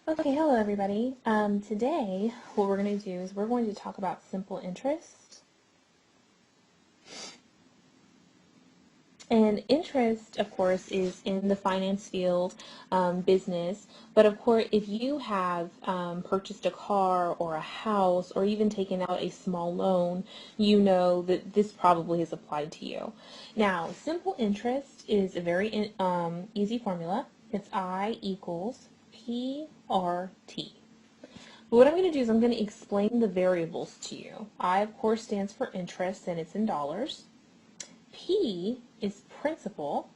Okay, hello everybody. Today, what we're going to do is we're going to talk about simple interest. And interest, of course, is in the finance field, business. But of course, if you have purchased a car or a house or even taken out a small loan, you know that this probably has applied to you. Now, simple interest is a very easy formula. It's I equals PRT. What I'm going to do is I'm going to explain the variables to you. I, of course, stands for interest, and it's in dollars. P is principal,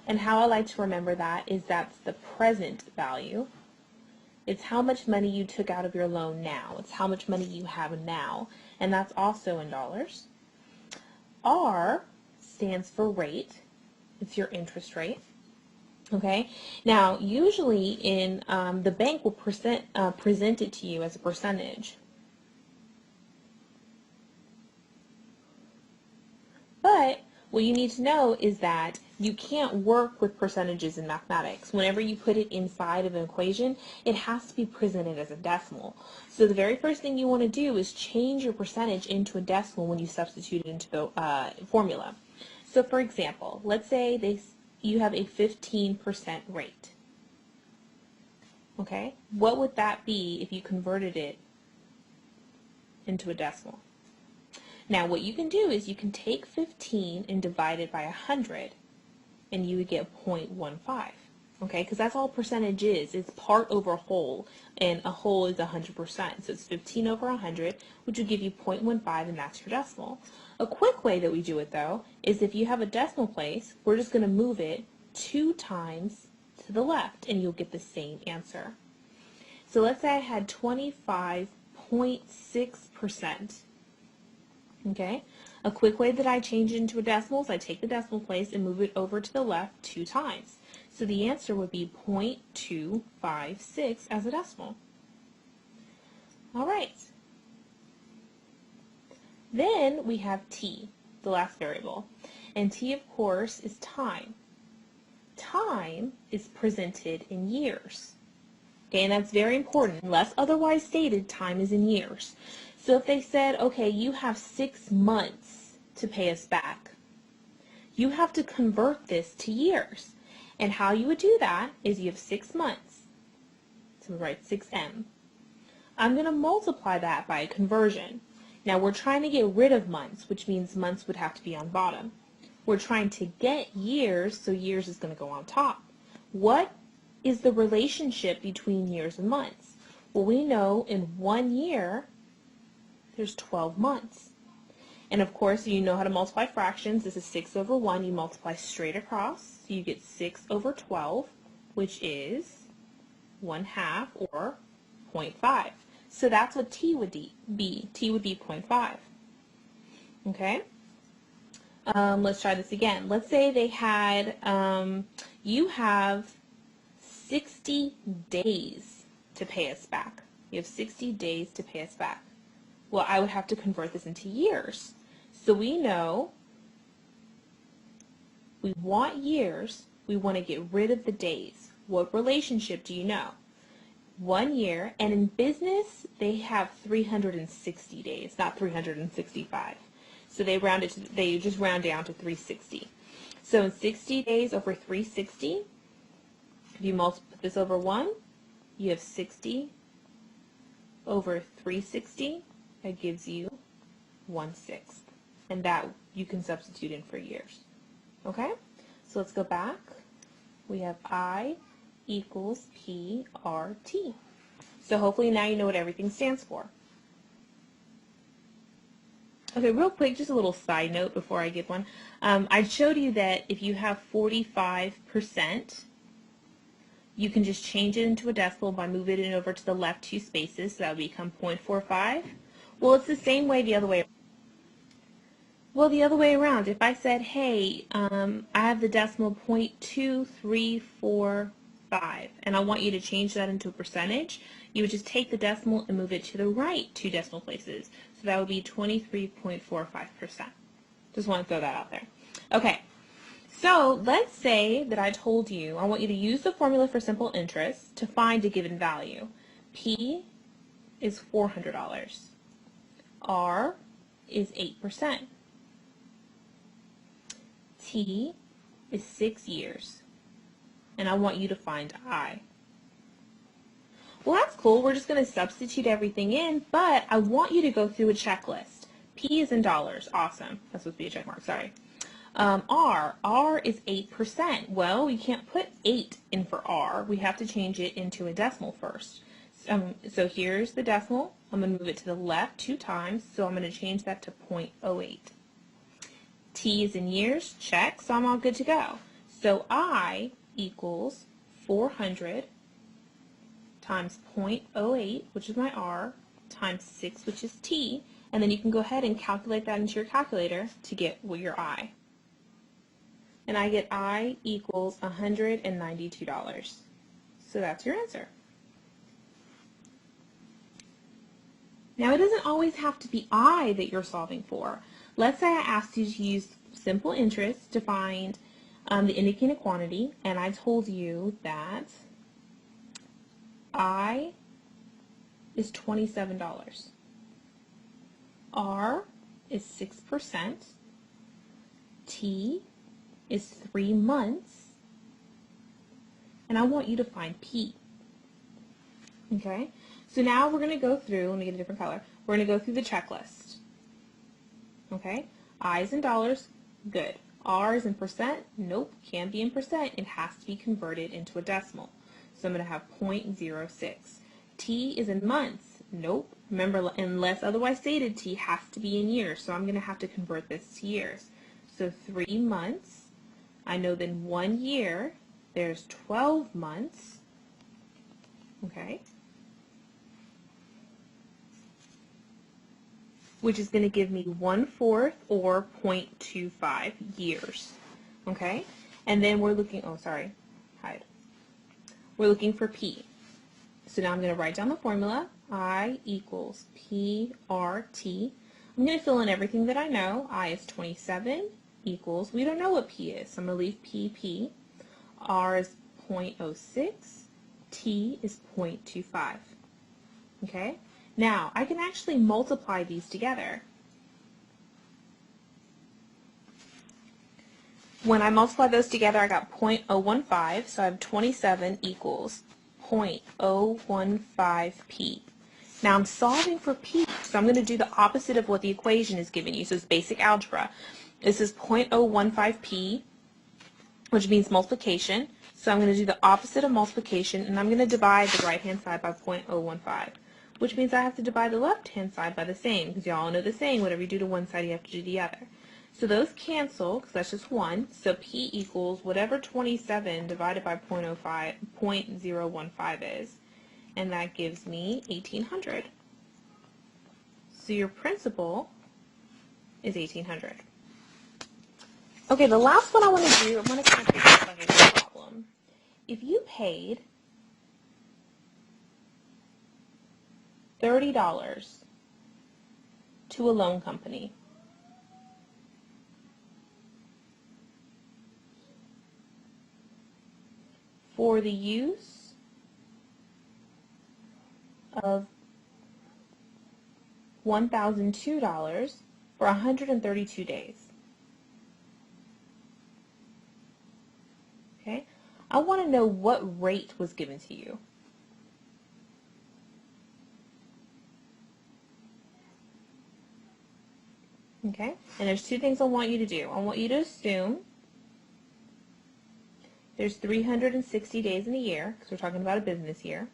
and how I like to remember that is that's the present value. It's how much money you took out of your loan now. It's how much money you have now, and that's also in dollars. R stands for rate. It's your interest rate. Okay, now usually in the bank will present it to you as a percentage. But what you need to know is that you can't work with percentages in mathematics. Whenever you put it inside of an equation, it has to be presented as a decimal. So the very first thing you want to do is change your percentage into a decimal when you substitute it into the formula. So for example, let's say you have a 15% rate. Okay, what would that be if you converted it into a decimal? Now what you can do is you can take 15 and divide it by 100, and you would get 0.15. Okay, because that's all percentage is. It's part over whole, and a whole is 100%. So it's 15 over 100, which would give you 0.15, and that's your decimal. A quick way that we do it, though, is if you have a decimal place, we're just going to move it 2 times to the left, and you'll get the same answer. So let's say I had 25.6%. Okay, a quick way that I change it into a decimal is I take the decimal place and move it over to the left 2 times. So the answer would be 0.256 as a decimal. All right. Then we have t, the last variable. And t, of course, is time. Time is presented in years. Okay, and that's very important. Unless otherwise stated, time is in years. So if they said, okay, you have 6 months to pay us back, you have to convert this to years. And how you would do that is you have 6 months. So we write 6M. I'm going to multiply that by a conversion. Now we're trying to get rid of months, which means months would have to be on bottom. We're trying to get years, so years is going to go on top. What is the relationship between years and months? Well, we know in 1 year, there's 12 months. And of course, you know how to multiply fractions. This is 6 over 1. You multiply straight across. So you get 6 over 12, which is 1/2 or 0.5. So that's what t would be. T would be 0.5. Okay? Let's try this again. Let's say they had, you have 60 days to pay us back. You have 60 days to pay us back. Well, I would have to convert this into years. So we know we want years, we want to get rid of the days. What relationship do you know? 1 year, and in business, they have 360 days, not 365. So they just round down to 360. So in 60 days over 360, if you multiply this over 1, you have 60 over 360. That gives you 1/6. And that you can substitute in for years. Okay? So let's go back. We have I equals PRT. So hopefully now you know what everything stands for. Okay, real quick, just a little side note before I give one. I showed you that if you have 45%, you can just change it into a decimal by moving it over to the left 2 spaces. So that would become 0.45. Well, it's the same way the other way. Well, the other way around. If I said, hey, I have the decimal 0.2345, and I want you to change that into a percentage, you would just take the decimal and move it to the right 2 decimal places. So that would be 23.45%. Just want to throw that out there. Okay, So let's say that I told you I want you to use the formula for simple interest to find a given value. P is $400. R is 8%. T is 6 years. And I want you to find I. Well, that's cool. We're just going to substitute everything in, but I want you to go through a checklist. P is in dollars. Awesome. That's supposed to be a check mark. Sorry. R is 8%. Well, we can't put 8 in for R. We have to change it into a decimal first. So here's the decimal. I'm going to move it to the left 2 times, so I'm going to change that to 0.08. T is in years. Check. So I'm all good to go. So I equals 400 times 0.08, which is my R, times 6, which is T, and then you can go ahead and calculate that into your calculator to get your I. And I get I equals $192. So that's your answer. Now it doesn't always have to be I that you're solving for. Let's say I asked you to use simple interest to find the indicated quantity, and I told you that I is $27. R is 6%. T is 3 months. And I want you to find P. Okay? So now we're going to go through, let me get a different color. We're going to go through the checklist. Okay? I is in dollars. Good. R is in percent. Nope. Can't be in percent. It has to be converted into a decimal. So I'm going to have 0.06. T is in months. Nope. Remember, unless otherwise stated, T has to be in years. So I'm going to have to convert this to years. So 3 months. I know then 1 year, there's 12 months. Okay. Which is going to give me 1/4 or 0.25 years. Okay. And then we're looking, oh, sorry, hide. We're looking for P. So now I'm going to write down the formula. I equals PRT. I'm going to fill in everything that I know. I is 27 equals, we don't know what P is, so I'm going to leave PP. R is 0.06. T is 0.25. Okay? Now, I can actually multiply these together. When I multiply those together, I got 0.015, so I have 27 equals 0.015p. Now I'm solving for p, so I'm going to do the opposite of what the equation is giving you. So it's basic algebra. This is 0.015p, which means multiplication. So I'm going to do the opposite of multiplication, and I'm going to divide the right-hand side by 0.015, which means I have to divide the left-hand side by the same, because you all know the saying, whatever you do to one side, you have to do the other. So those cancel, because that's just 1. So P equals whatever 27 divided by 0.015 is. And that gives me 1,800. So your principal is 1,800. Okay, the last one I want to do, I'm going to kind of take this like a problem. If you paid $30 to a loan company, for the use of $1,002 for 132 days. Okay? I want to know what rate was given to you. Okay? And there's 2 things I want you to do. I want you to assume there's 360 days in a year, because we're talking about a business year.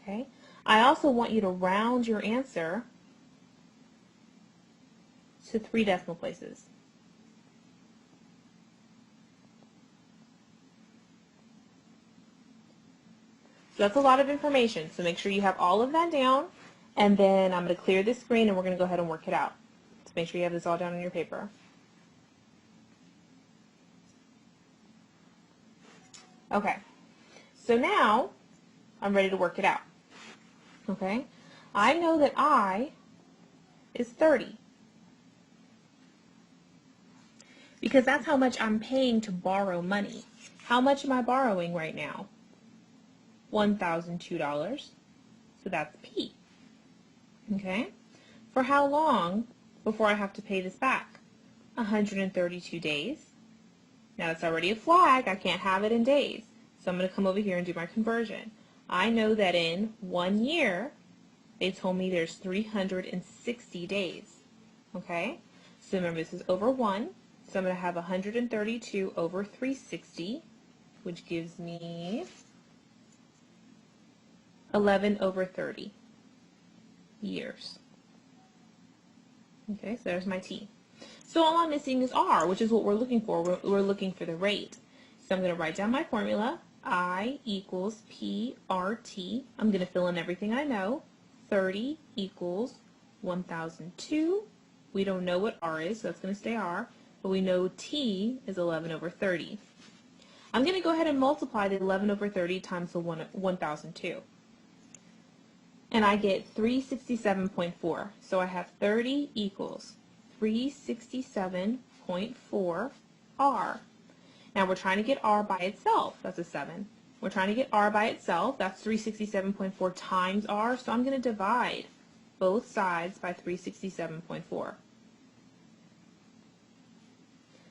Okay? I also want you to round your answer to 3 decimal places. So that's a lot of information, so make sure you have all of that down, and then I'm going to clear this screen and we're going to go ahead and work it out. So make sure you have this all down on your paper. Okay, so now I'm ready to work it out. Okay, I know that I is 30. because that's how much I'm paying to borrow money. How much am I borrowing right now? $1,002. So that's P. Okay? For how long before I have to pay this back? 132 days. Now it's already a flag. I can't have it in days. So I'm going to come over here and do my conversion. I know that in 1 year, they told me there's 360 days. Okay? So remember, this is over 1. So I'm going to have 132 over 360, which gives me 11 over 30 years. Okay, so there's my T. So all I'm missing is R, which is what we're looking for. We're looking for the rate. So I'm going to write down my formula. I equals PRT. I'm going to fill in everything I know. 30 equals 1,002. We don't know what R is, so that's going to stay R. But we know T is 11 over 30. I'm going to go ahead and multiply the 11 over 30 times the 1,002. And I get 367.4. So I have 30 equals 367.4 R. Now we're trying to get R by itself. That's a 7. We're trying to get R by itself. That's 367.4 times R. So I'm going to divide both sides by 367.4.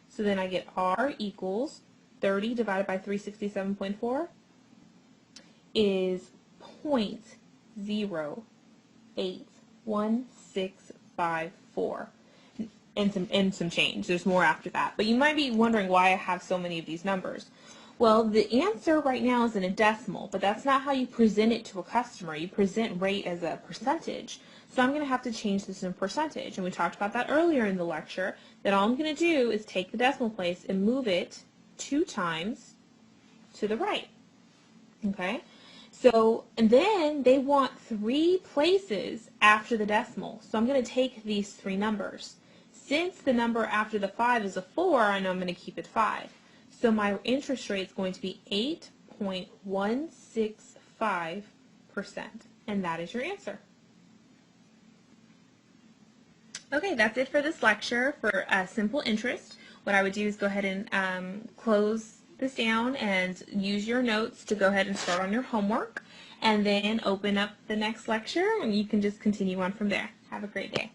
So then I get R equals 30 divided by 367.4 is 0.08164 and some change. There's more after that. But you might be wondering why I have so many of these numbers. Well, the answer right now is in a decimal, but that's not how you present it to a customer. You present rate as a percentage. So I'm going to have to change this in percentage. And we talked about that earlier in the lecture, that all I'm going to do is take the decimal place and move it 2 times to the right. Okay? So, and then they want 3 places after the decimal. So I'm going to take these 3 numbers. Since the number after the 5 is a 4, I know I'm going to keep it 5. So my interest rate is going to be 8.165%. And that is your answer. Okay, that's it for this lecture for simple interest. What I would do is go ahead and close this down and use your notes to go ahead and start on your homework, and then open up the next lecture and you can just continue on from there. Have a great day.